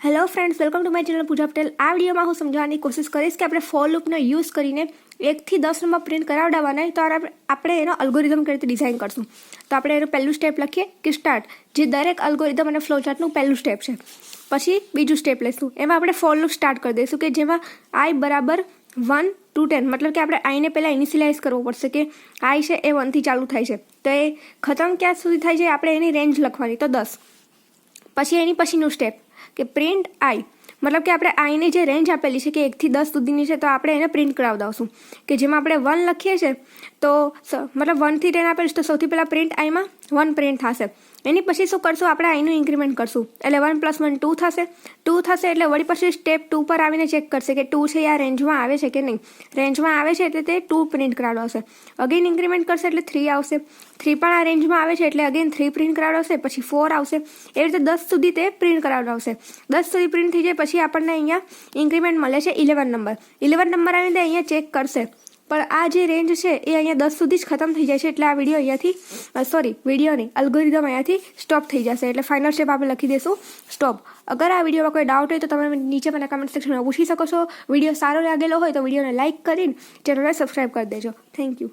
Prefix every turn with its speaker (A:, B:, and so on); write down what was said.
A: Hello friends, welcome to my channel Pooja Patel. આ વિડીયોમાં હું સમજાવવાની કોશિશ કરીશ કે આપણે ફોર લૂપનો યુઝ કરીને 1 થી 10 નંબર પ્રિન્ટ કરાવડાવવાના હોય તો આપણે એનો અલ્ગોરિધમ કઈ રીતે ડિઝાઇન કરશું. તો આપણે એનું પહેલું સ્ટેપ લખીએ કે સ્ટાર્ટ, જે દરેક અલ્ગોરિધમ અને ફ્લોચાર્ટનું પહેલું સ્ટેપ છે. પછી બીજું સ્ટેપ લઈશું, એમાં આપણે ફોર લૂપ સ્ટાર્ટ કરી દઈશું કે જેમાં i બરાબર 1 to 10, મતલબ કે આપણે આઈને પહેલાં ઇનિશિયલાઇઝ કરવો પડશે કે i છે એ 1 થી ચાલુ થાય છે, તો એ ખતમ ક્યાં સુધી થાય છે આપણે એની રેન્જ લખવાની, તો 10. પછી એની પછીનું સ્ટેપ કે પ્રિન્ટ i, મતલબ કે આપણે આઈની જે રેન્જ આપેલી છે કે 1 થી 10 સુધીની છે, તો આપણે એને પ્રિન્ટ કરાવડાવશું કે જેમાં આપણે 1 લખીએ છીએ તો મતલબ 1 થી 10 આપેલું તો સૌથી પહેલાં પ્રિન્ટ આઈમાં 1 પ્રિન્ટ થશે. એની પછી શું કરશું, આપણે આઈનું ઇન્ક્રીમેન્ટ કરશું એટલે 1 + 1 2 થશે. 2 થશે એટલે વળી પછી સ્ટેપ 2 પર આવીને ચેક કરશે કે 2 છે આ રેન્જમાં આવે છે કે નહીં. રેન્જમાં આવે છે એટલે તે 2 પ્રિન્ટ કરાવડાવશે. અગેન ઇન્ક્રીમેન્ટ કરશે એટલે 3 આવશે. 3 પણ આ રેન્જમાં આવે છે એટલે અગેન 3 પ્રિન્ટ કરાવડાવશે, પછી 4 આવશે. એવી રીતે 10 સુધી તે પ્રિન્ટ કરાવડાવશે. 10 સુધી પ્રિન્ટ થઈ જાય પછી આપણને અહીંયા ઇન્ક્રીમેન્ટ મળે છે 11 નંબર. 11 નંબર આવીને અહીંયા ચેક કરશે, પણ આ જે રેન્જ છે એ અહીંયા 10 સુધી જ ખતમ થઈ જાય છે, એટલે આ વિડીયો અહીંયાથી વિડીયો નહીં, અલ્ગોરિધમ અહીંયાથી સ્ટોપ થઈ જશે. એટલે ફાઇનલ સ્ટેપ આપણે લખી દઈશું સ્ટોપ. અગર આ વિડીયોમાં કોઈ ડાઉટ હોય તો તમે નીચે મને કમેન્ટ સેક્શનમાં પૂછી શકો છો. વિડીયો સારો લાગેલો હોય તો વિડીયોને લાઇક કરીને ચેનલને સબસ્ક્રાઈબ કરી દેજો. Thank you.